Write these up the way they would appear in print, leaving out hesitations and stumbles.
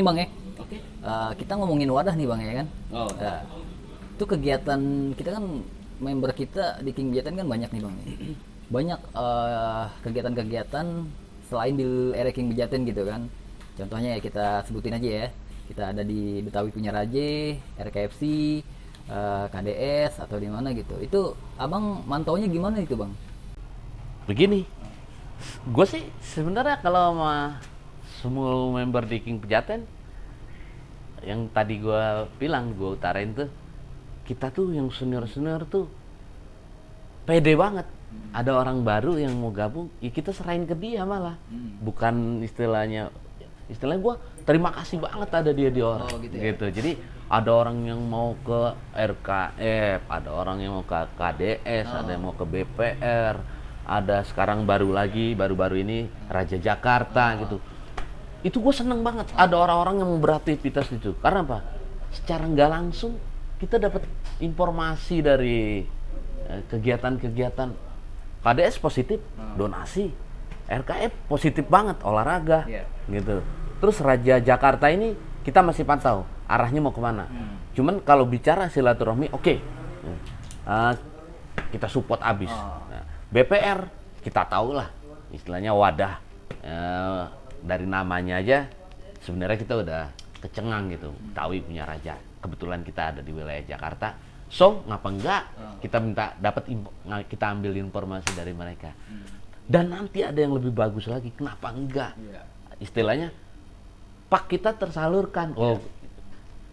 Bang ya. Oke. Kita ngomongin wadah nih Bang ya kan. Oh. Itu kegiatan kita kan, member kita di King Pejaten kan banyak nih Bang ya. Banyak kegiatan-kegiatan selain di area King Pejaten gitu kan. Contohnya ya kita sebutin aja ya. Kita ada di Betawi Punya Raje, RKFC, KDS atau di mana gitu. Itu Abang mantaunya gimana itu Bang? Begini, gue sih sebenarnya kalau sama semua member di King Pejaten, yang tadi gue bilang, gue utarain tuh, kita tuh yang senior-senior tuh pede banget. Ada orang baru yang mau gabung, ya kita serahin ke dia malah. Bukan istilahnya gue terima kasih banget ada dia di orang. Oh, gitu ya? Gitu. Jadi ada orang yang mau ke RKF, ada orang yang mau ke KDS, ada yang mau ke BPR, ada sekarang baru-baru ini Raja Jakarta gitu. Itu gue seneng banget ada orang-orang yang beraktivitas itu. Karena apa? Secara nggak langsung kita dapat informasi dari kegiatan-kegiatan. KDS positif, donasi. RKF positif banget, olahraga, gitu. Terus Raja Jakarta ini kita masih pantau arahnya mau kemana. Cuman kalau bicara silaturahmi, oke. Kita support abis. Nah, BPR kita tahu lah, istilahnya wadah. Dari namanya aja sebenarnya kita udah kecengang gitu. Betawi Punya Raja. Kebetulan kita ada di wilayah Jakarta. So, ngapa enggak kita kita ambil informasi dari mereka. Dan nanti ada yang lebih bagus lagi. Kenapa enggak? Istilahnya pak kita tersalurkan. Oh,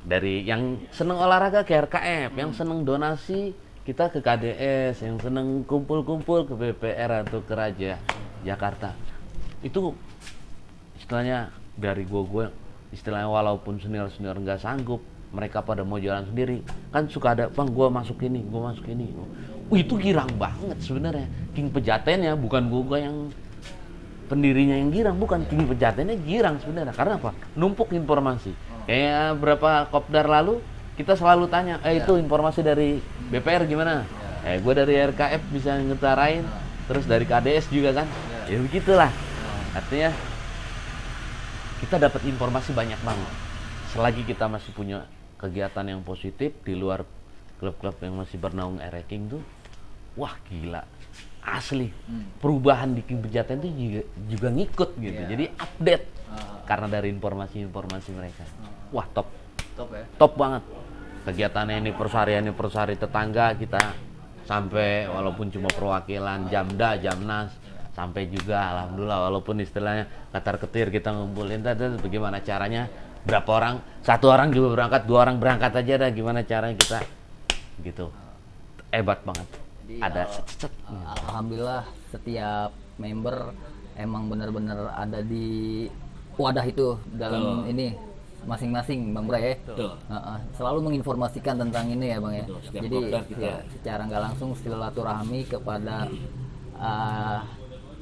dari yang seneng olahraga ke RKF, yang seneng donasi kita ke KDS, yang seneng kumpul-kumpul ke BPR atau ke Raja Jakarta. Itu istilahnya dari gue istilahnya walaupun senior-senior nggak sanggup, mereka pada mau jalan sendiri, kan suka ada, bang gue masuk ini. Itu girang banget sebenarnya. King Pejaten ya, bukan gue yang pendirinya yang girang, bukan. King Pejatennya girang sebenarnya. Karena apa? Numpuk informasi. Kayak berapa kopdar lalu kita selalu tanya, itu informasi dari BPR gimana? Gue dari RKF bisa ngetarain, terus dari KDS juga kan. Ya begitulah. Artinya kita dapat informasi banyak banget. Selagi kita masih punya kegiatan yang positif di luar klub-klub yang masih bernaung area King tuh, wah gila, asli. Perubahan di King Pejaten tuh juga ngikut gitu. Jadi update karena dari informasi-informasi mereka. Wah top ya. Top banget. Kegiatannya ini persari tetangga kita sampai walaupun cuma perwakilan Jamda, Jamnas, sampai juga alhamdulillah walaupun istilahnya katar-ketir kita ngumpulin tadi bagaimana caranya, berapa orang, satu orang juga berangkat, dua orang berangkat aja dah, gimana caranya kita gitu. Hebat banget. Jadi, ada alhamdulillah setiap member emang benar-benar ada di wadah itu dalam ini masing-masing Bang Bray ya. Selalu menginformasikan tentang ini ya Bang ya. Jadi secara nggak langsung silaturahmi kepada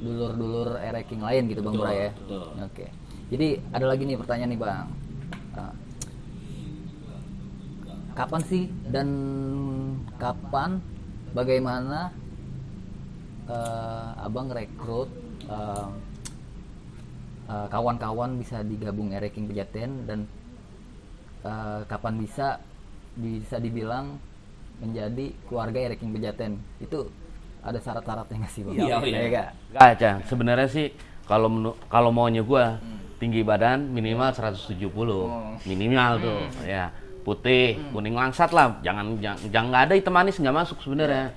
dulur-dulur area King lain gitu Bang Bray ya. Oke. Jadi ada lagi nih pertanyaan nih Bang. Kapan sih dan bagaimana Abang rekrut kawan-kawan bisa digabung area King Pejaten, dan kapan bisa dibilang menjadi keluarga area King Pejaten? Itu ada syarat-syaratnya nggak sih Bang? Iya. Gak, sebenarnya sih kalau maunya gue tinggi badan minimal 170 minimal tuh ya, putih kuning langsat lah, jangan nggak ada hitam manis, nggak masuk sebenarnya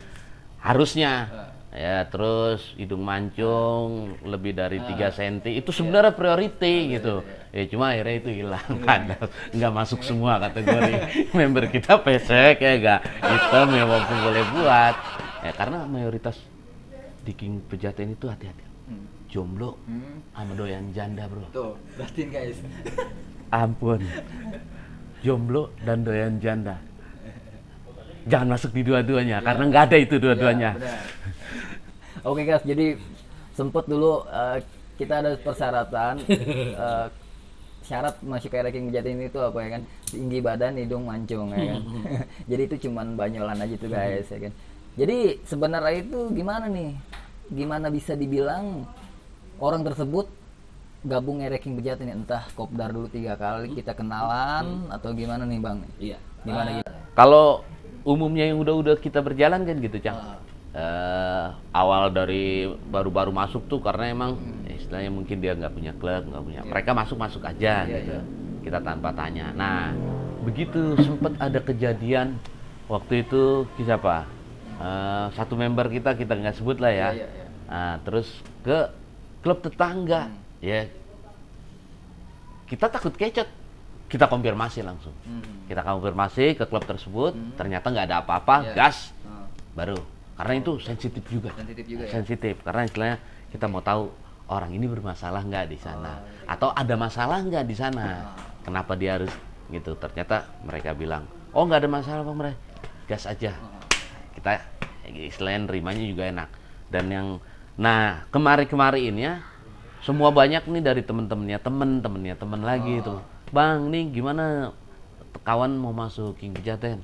harusnya ya. Terus hidung mancung lebih dari 3 cm itu sebenarnya priority gitu ya, cuma akhirnya itu hilang. Padahal nggak masuk semua kategori member kita, pesek ya, nggak hitam ya walaupun boleh buat ya, karena mayoritas di King Pejaten itu hati-hati jomblo sama doyan janda bro. Tuh, perhatiin guys. Ampun, jomblo dan doyan janda jangan masuk di dua-duanya karena nggak ada itu dua-duanya. Oke guys, jadi sempet dulu kita ada persyaratan syarat masuk ke King Pejaten itu apa ya kan? Tinggi badan, hidung mancung ya kan. Jadi itu cuman banyolan aja tuh guys ya kan. Jadi sebenarnya itu gimana nih? Gimana bisa dibilang orang tersebut gabung Ereking Pejaten, entah kopdar dulu 3 kali kita kenalan atau gimana nih bang? Iya. Gimana gitu? Kalau umumnya yang udah kita berjalan kan gitu, Cang. Awal dari baru-baru masuk tuh karena emang istilahnya mungkin dia nggak punya klub, nggak punya. Mereka masuk aja gitu. Kita tanpa tanya. Nah, begitu sempat ada kejadian waktu itu siapa? Satu member kita nggak sebut lah ya. Nah, terus ke klub tetangga, ya. Kita takut kecot. Kita konfirmasi langsung. Kita konfirmasi ke klub tersebut, ternyata nggak ada apa-apa, gas, baru. Karena itu sensitif juga. Sensitif, karena istilahnya kita mau tahu orang ini bermasalah nggak di sana, atau ada masalah nggak di sana. Kenapa dia harus gitu? Ternyata mereka bilang, oh nggak ada masalah bang, mereka gas aja. Kita istilahnya nerimanya juga enak. Dan yang, nah kemarin ya, semua banyak nih dari temen-temennya temen lagi itu. Bang, nih gimana kawan mau masuk King Pejaten?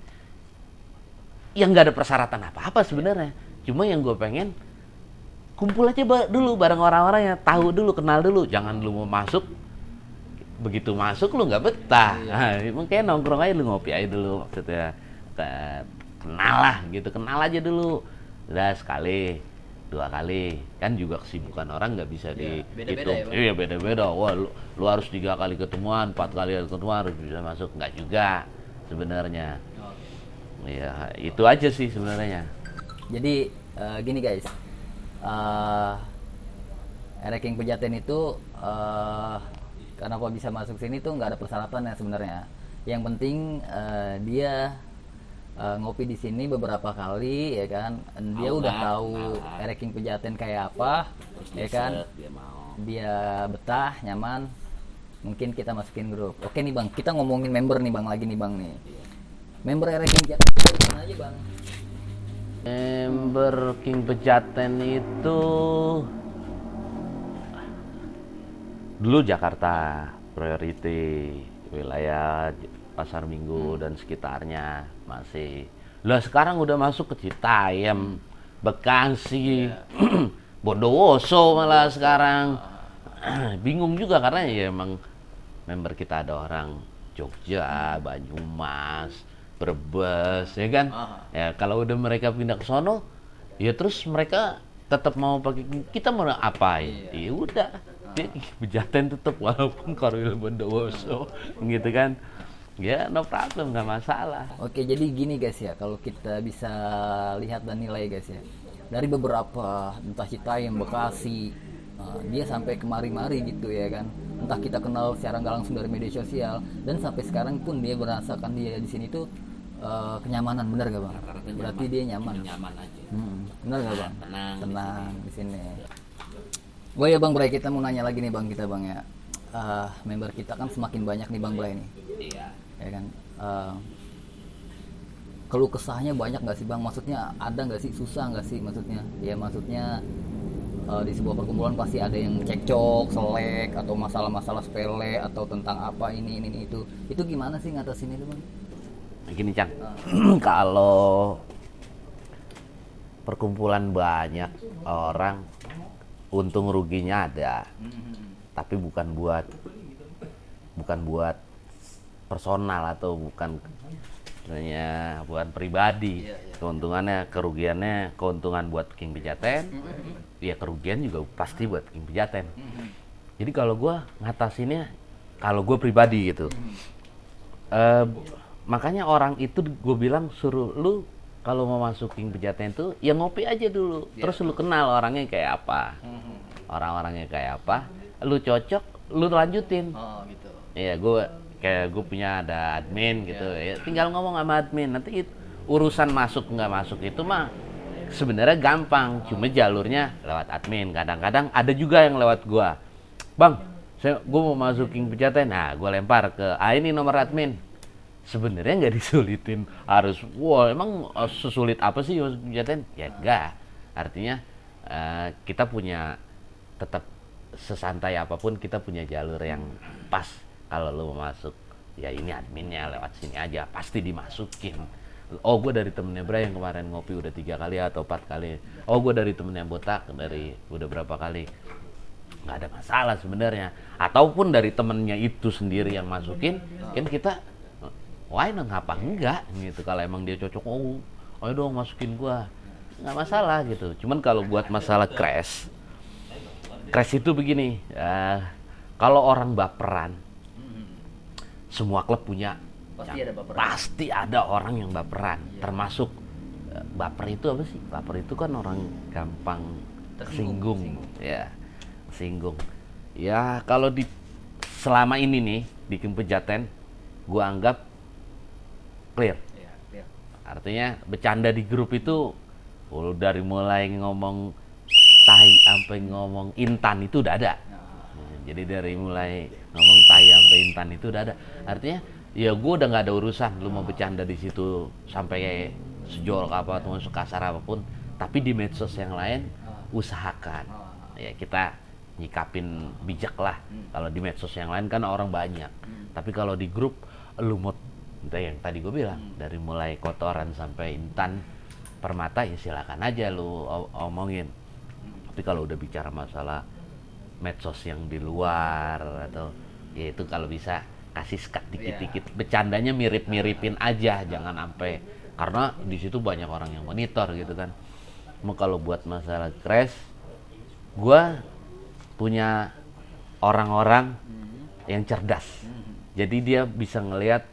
Yang nggak ada persyaratan apa-apa sebenarnya. Cuma yang gue pengen kumpul aja dulu bareng orang-orangnya, tahu dulu, kenal dulu. Jangan lu mau masuk, begitu masuk lu nggak betah. Nah, mungkin nongkrong aja, lu ngopi aja dulu maksudnya. Kenal lah gitu, kenal aja dulu. Udah sekali, 2 kali, kan juga kesibukan orang nggak bisa dihitung. Iya beda-beda. Wah, lu harus 3 kali ketemuan, 4 kali ketemuan harus bisa masuk, nggak juga sebenarnya. Ya itu aja sih sebenarnya. Jadi gini guys, Ereking Pejaten itu kenapa bisa masuk sini tuh nggak ada persyaratan ya sebenarnya. Yang penting dia ngopi di sini beberapa kali ya kan, dia udah tahu Ereking Pejaten kayak apa, ya kan, dia betah, nyaman, mungkin kita masukin grup. Oke nih bang, kita ngomongin member nih bang, lagi nih bang nih, member Ereking Pejaten itu gimana aja bang? Member King Pejaten itu dulu Jakarta priority, wilayah Pasar Minggu dan sekitarnya masih. Lah sekarang udah masuk ke Citayam, Bekasi, Bondowoso malah sekarang. Bingung juga karena ya emang member kita ada orang Jogja, Banyumas, Brebes, ya kan? Ya kalau udah mereka pindah ke sono, ya terus mereka tetap mau pakai, kita mau apain? Ya udah, dia Pejaten tetap walaupun Korwil Bondowoso, gitu kan? Ya no problem, nggak masalah. Oke, jadi gini guys ya, kalau kita bisa lihat dan nilai guys ya, dari beberapa entah Citayam, Bekasi, dia sampai kemari-mari gitu ya kan, entah kita kenal secara nggak langsung dari media sosial, dan sampai sekarang pun dia merasakan dia di sini tuh kenyamanan, benar gak bang? Berarti dia nyaman aja. Benar gak bang? Tenang di sini. Oh ya bang Bray, kita mau nanya lagi nih bang, kita bang ya, member kita kan semakin banyak nih bang Bray nih. Iya. Ya kan, keluh kesahnya banyak nggak sih bang? Maksudnya ada nggak sih, susah nggak sih maksudnya? Ya maksudnya di sebuah perkumpulan pasti ada yang cekcok, selek, atau masalah-masalah sepele, atau tentang apa ini itu. Itu gimana sih ngatasin itu bang? Gini Cang, kalau perkumpulan banyak orang, untung ruginya ada, tapi bukan buat personal atau bukan pribadi. Keuntungannya, kerugiannya, keuntungan buat King Pejaten, ya kerugian juga pasti buat King Pejaten. Jadi kalau gue ngatasinnya, kalau gue pribadi gitu, makanya orang itu gue bilang suruh lu kalau mau masuk King Pejaten itu ya ngopi aja dulu, terus lu kenal orangnya kayak apa, orang-orangnya kayak apa, lu cocok, lu lanjutin. Oh gitu. Iya, gue punya ada admin gitu, ya tinggal ngomong sama admin, nanti urusan masuk nggak masuk itu mah sebenarnya gampang, cuma jalurnya lewat admin. Kadang-kadang ada juga yang lewat gue, bang, gue mau masuk King Pejaten, nah gue lempar ke ini nomor admin. Sebenarnya nggak disulitin, harus wah emang sesulit apa sih masuk Pejaten? Ya enggak, artinya kita punya, tetap sesantai apapun kita punya jalur yang pas. Kalau lo mau masuk, ya ini adminnya lewat sini aja, pasti dimasukin. Oh gue dari temennya Bray yang kemarin ngopi udah 3 kali atau 4 kali. Oh gue dari temennya Botak, dari udah berapa kali. nggak ada masalah sebenarnya. Ataupun dari temennya itu sendiri yang masukin, kan kita why not, ngapa enggak gitu. Kalau emang dia cocok, oh ayo dong masukin gua, nggak masalah gitu. Cuman kalau buat masalah crash itu begini, kalau orang baperan, semua klub punya, Pasti ada baperan. pasti ada orang yang baperan, termasuk baper itu apa sih? Baper itu kan orang gampang tersinggung, ya, tersinggung. Ya kalau di selama ini nih di King Pejaten, gua anggap clear. Artinya bercanda di grup itu, dari mulai ngomong tai sampai ngomong intan itu udah ada. Jadi dari mulai ngomong tai sampai intan itu udah ada. Artinya ya gue udah nggak ada urusan lu mau bercanda di situ sampai sejolok apa atau sekasar apapun. Tapi di medsos yang lain usahakan ya kita nyikapin bijak lah. Kalau di medsos yang lain kan orang banyak. Tapi kalau di grup lu mau yang tadi gue bilang dari mulai kotoran sampai intan permata ya silakan aja lu omongin. Tapi kalau udah bicara masalah medsos yang di luar atau ya itu kalau bisa kasih sekat dikit-dikit, bercandanya mirip-miripin aja, jangan sampai, karena di situ banyak orang yang monitor gitu kan. Mau kalau buat masalah crash, gua punya orang-orang yang cerdas. Jadi dia bisa ngelihat,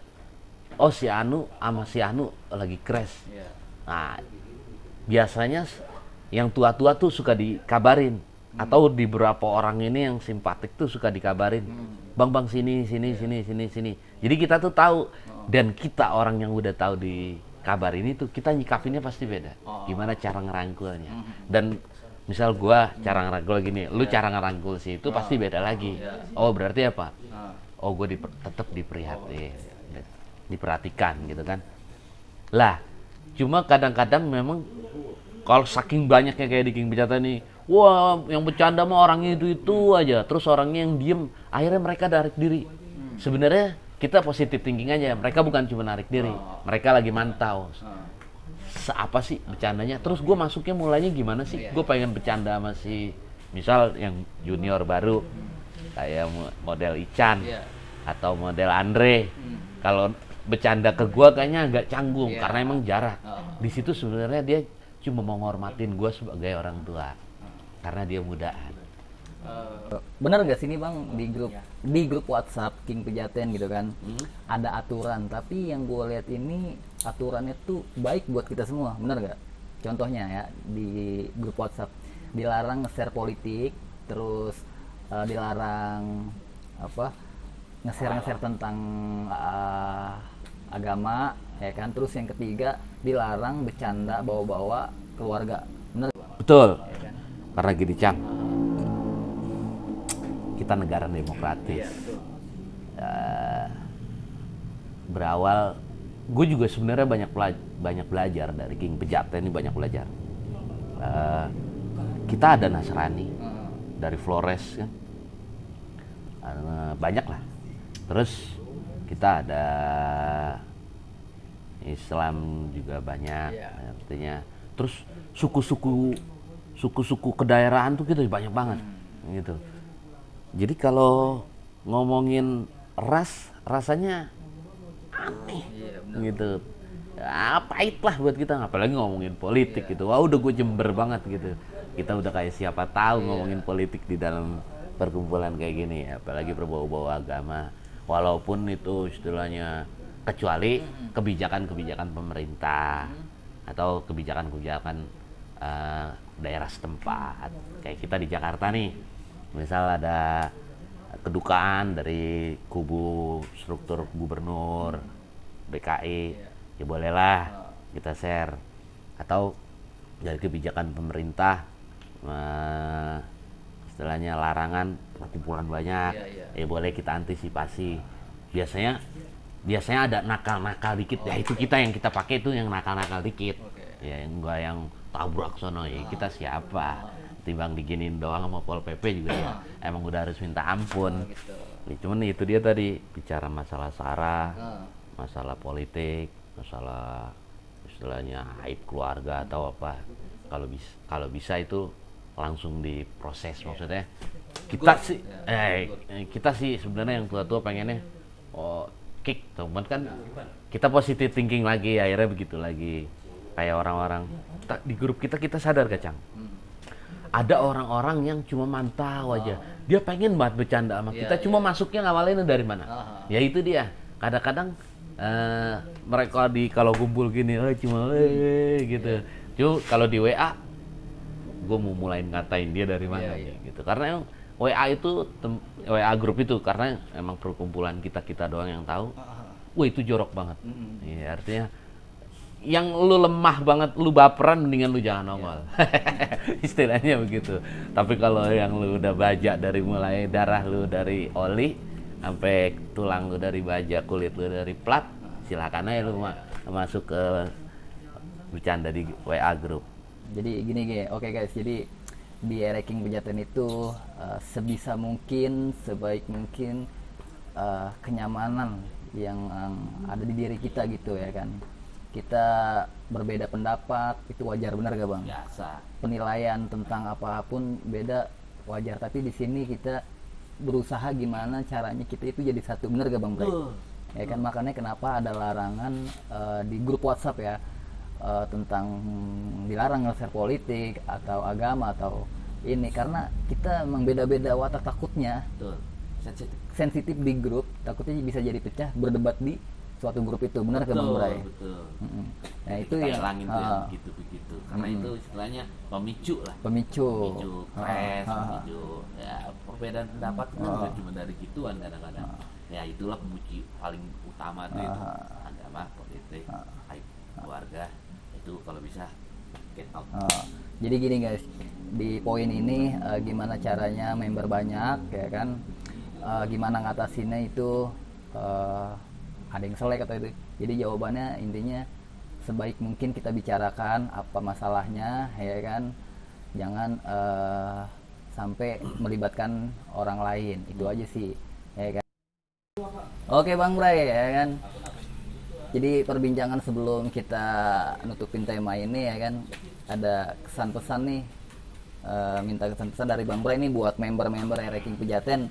oh si Anu sama si Anu lagi crash. Nah, biasanya yang tua-tua tuh suka dikabarin. Atau di beberapa orang ini yang simpatik tuh suka dikabarin, bang sini. Jadi kita tuh tahu, dan kita orang yang udah tahu di kabar ini tuh kita nyikapinnya pasti beda. Gimana cara ngerangkulnya. Dan misal gua cara ngerangkul gini, lu cara ngerangkul sih itu pasti beda lagi. Oh berarti apa? Oh gue tetap diperhatikan gitu kan. Lah cuma kadang-kadang memang kalau saking banyaknya kayak di King Pejaten nih, wah yang bercanda mah orangnya itu aja, terus orangnya yang diem, akhirnya mereka narik diri. Sebenarnya kita positif thinking aja, mereka bukan cuma narik diri, mereka lagi mantau apa sih bercandanya. Terus gue masuknya mulainya gimana sih, gue pengen bercanda sama si misal yang junior baru kayak model Ican atau model Andre. Kalau bercanda ke gue kayaknya agak canggung karena emang jarak. Di situ sebenarnya dia cuma mau ngormatin gue sebagai orang tua karena dia mudaan. Bener gak sih nih bang, di grup WhatsApp King Pejaten gitu kan, ada aturan, tapi yang gue lihat ini aturannya tuh baik buat kita semua, bener gak? Contohnya ya di grup WhatsApp dilarang nge-share politik, terus dilarang apa nge-share tentang agama ya kan. Terus yang ketiga dilarang bercanda bawa-bawa keluarga, bener? Betul ya kan? Karena gini Cang, kita negara demokratis. Berawal gue juga sebenarnya banyak belajar dari King Pejaten ini, banyak belajar. Kita ada Nasrani dari Flores kan, banyak lah. Terus kita ada Islam juga banyak, artinya. Terus suku-suku kedaerahan tuh kita banyak banget, gitu. Jadi kalau ngomongin rasanya aneh, gitu. Ya, pahit lah buat kita, apalagi ngomongin politik gitu. Wah udah gue jember banget gitu. Kita udah kayak siapa tahu ngomongin politik di dalam perkumpulan kayak gini, apalagi berbau-bau agama. Walaupun itu istilahnya kecuali kebijakan-kebijakan pemerintah atau kebijakan-kebijakan daerah setempat. Kayak kita di Jakarta nih, misal ada kedukaan dari kubu struktur gubernur DKI, ya bolehlah kita share. Atau dari kebijakan pemerintah, istilahnya larangan perkumpulan banyak, ya boleh kita antisipasi. Biasanya ada nakal-nakal dikit, ya itu kita yang kita pakai itu yang nakal-nakal dikit, ya enggak yang tabrak sono, ya kita siapa timbang diginin doang sama Pol PP juga ya emang udah harus minta ampun. Ya, cuman itu dia tadi bicara masalah sara, masalah politik, masalah istilahnya aib keluarga atau apa, kalau bisa itu langsung diproses. Maksudnya kita sih sebenarnya yang tua-tua pengennya kick, teman kan kita positive thinking lagi, akhirnya begitu lagi. Kayak orang-orang di grup kita sadar Kacang. Ada orang-orang yang cuma mantau aja. Dia pengen banget bercanda sama kita, cuma masuknya ngawalnya dari mana? Ya itu dia. Kadang-kadang mereka kalau kumpul gini, cuma gitu. Cuma kalau di WA, gue mau mulai ngatain dia dari mana gitu. Karena yang WA itu WA grup itu karena emang perkumpulan kita doang yang tahu. Wah itu jorok banget. Ya, artinya yang lu lemah banget, lu baperan, mendingan lu jangan nongol. Istilahnya begitu. Tapi kalau yang lu udah baja dari mulai darah lu dari oli sampai tulang lu dari baja, kulit lu dari plat, silakan aja lu masuk ke bercanda di WA grup. Jadi gini oke guys, jadi di Ereking Pejaten itu sebisa mungkin, sebaik mungkin kenyamanan yang ada di diri kita gitu ya kan. Kita berbeda pendapat, itu wajar, benar gak Bang? Biasa. Penilaian tentang apapun beda, wajar. Tapi di sini kita berusaha gimana caranya kita itu jadi satu, benar gak Bang Bray? Ya kan, makanya kenapa ada larangan di grup WhatsApp ya, tentang dilarang nge-share politik atau agama atau ini, karena kita memang beda-beda watak, takutnya sensitif di grup, takutnya bisa jadi pecah berdebat di suatu grup itu, benar ke Bang Bray? Betul. Nah itu yang begitu, karena itu istilahnya pemicu, stres, pemicu. Ya perbedaan pendapat kan cuma dari gituan kadang-kadang. Ya itulah pemicu paling utama itu agama, politik, keluarga, itu kalau bisa get out. Jadi gini guys, di poin ini gimana caranya member banyak ya kan, gimana ngatasinnya itu, ada yang selek atau itu. Jadi jawabannya intinya sebaik mungkin kita bicarakan apa masalahnya ya kan, jangan sampai melibatkan orang lain, itu aja sih ya kan. Oke Bang Bray ya kan, jadi perbincangan sebelum kita nutupin tema ini ya kan, ada kesan pesan nih, minta kesan pesan dari Bang Bray nih buat member-member Ereking Pejaten,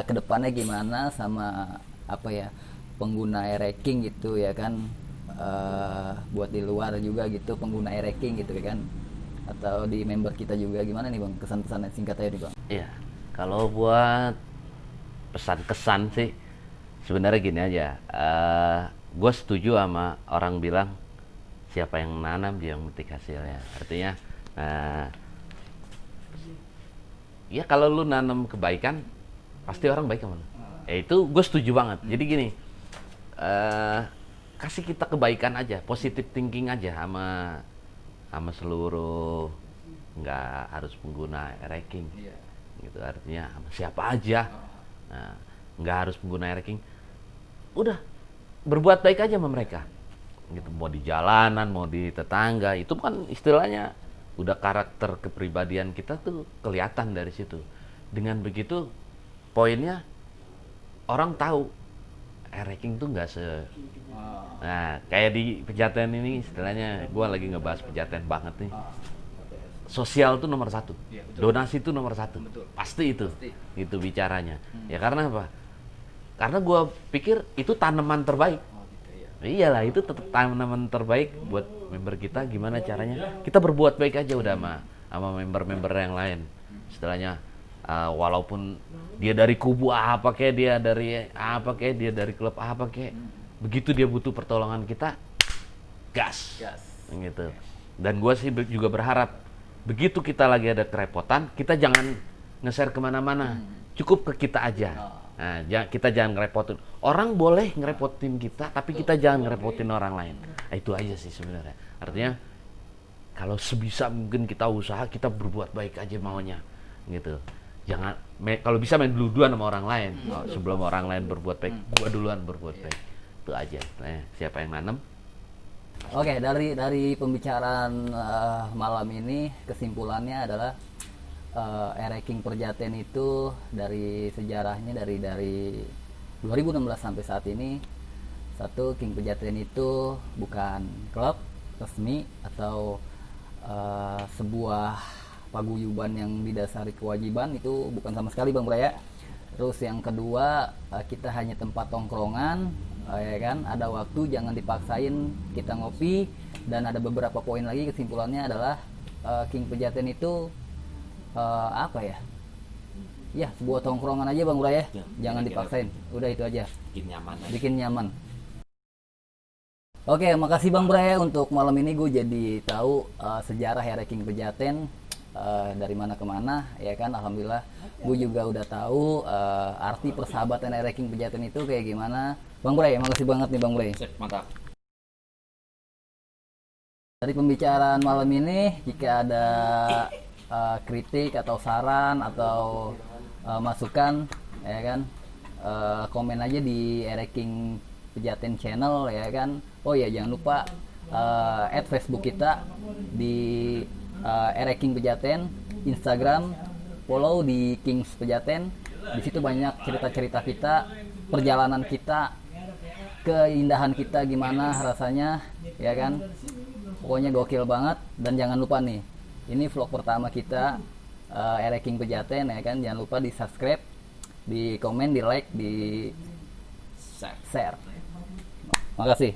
kedepannya gimana sama apa ya, pengguna Ereking gitu ya kan, buat di luar juga gitu pengguna Ereking gitu ya kan, atau di member kita juga, gimana nih Bang kesan-pesan singkat aja nih Bang? Iya, kalau buat pesan-kesan sih sebenarnya gini aja, gue setuju sama orang bilang siapa yang nanam dia yang metik hasilnya. Artinya ya kalau lu nanam kebaikan pasti orang baik sama lu. Itu gue setuju banget. Jadi gini, kasih kita kebaikan aja, positive thinking aja sama seluruh, nggak harus pengguna Ereking gitu. Artinya sama siapa aja, nggak harus pengguna Ereking, udah berbuat baik aja sama mereka gitu. Mau di jalanan, mau di tetangga, itu kan istilahnya udah karakter kepribadian kita tuh kelihatan dari situ. Dengan begitu poinnya orang tahu Ereking tuh nggak nah kayak di Pejaten ini istilahnya, gue lagi ngebahas Pejaten banget nih. Sosial tuh nomor satu, donasi tuh nomor satu, pasti itu bicaranya. Ya karena apa? Karena gue pikir itu tanaman terbaik. Iyalah, itu tetap tanaman terbaik buat member kita. Gimana caranya? Kita berbuat baik aja udah sama member-member yang lain. Istilahnya walaupun dia dari kubu apa kayak, dia dari apa kayak, dia dari klub apa kayak, begitu dia butuh pertolongan kita, gas. Gitu. Dan gue sih juga berharap begitu kita lagi ada kerepotan, kita jangan nge-share kemana-mana, cukup ke kita aja. Nah, kita jangan ngerepotin orang, boleh ngerepotin kita, tapi kita jangan ngerepotin orang lain. Nah, itu aja sih sebenarnya. Artinya kalau sebisa mungkin kita usaha, kita berbuat baik aja maunya gitu. Jangan kalau bisa main duluan sama orang lain. Sebelum orang lain berbuat baik, gua duluan berbuat baik. Itu aja. Nah, siapa yang nanam? Oke, dari pembicaraan malam ini kesimpulannya adalah Ereking Pejaten itu dari sejarahnya dari 2016 sampai saat ini, satu, King Pejaten itu bukan klub resmi atau sebuah paguyuban yang didasari kewajiban itu bukan sama sekali Bang Bray ya. Terus yang kedua, kita hanya tempat tongkrongan, ya kan, ada waktu jangan dipaksain kita ngopi. Dan ada beberapa poin lagi, kesimpulannya adalah King Pejaten itu apa ya, ya sebuah tongkrongan aja Bang Bray ya, jangan dipaksain, udah itu aja, bikin nyaman. Oke, makasih Bang Bray untuk malam ini gue jadi tahu sejarah King Pejaten dari mana ke mana, ya kan. Alhamdulillah gue juga udah tahu arti persahabatan King Pejaten itu kayak gimana. Bang Bray, makasih banget nih Bang Bray. Mantap. Dari pembicaraan malam ini, jika ada kritik atau saran atau masukan, ya kan, komen aja di King Pejaten channel, ya kan. Oh ya, jangan lupa add Facebook kita di King Pejaten, Instagram follow di Kings Pejaten. Di situ banyak cerita-cerita kita, perjalanan kita, keindahan kita gimana rasanya, ya kan. Pokoknya gokil banget. Dan jangan lupa nih, ini vlog pertama kita King Pejaten, ya kan. Jangan lupa di subscribe, di komen, di like, di share. Makasih.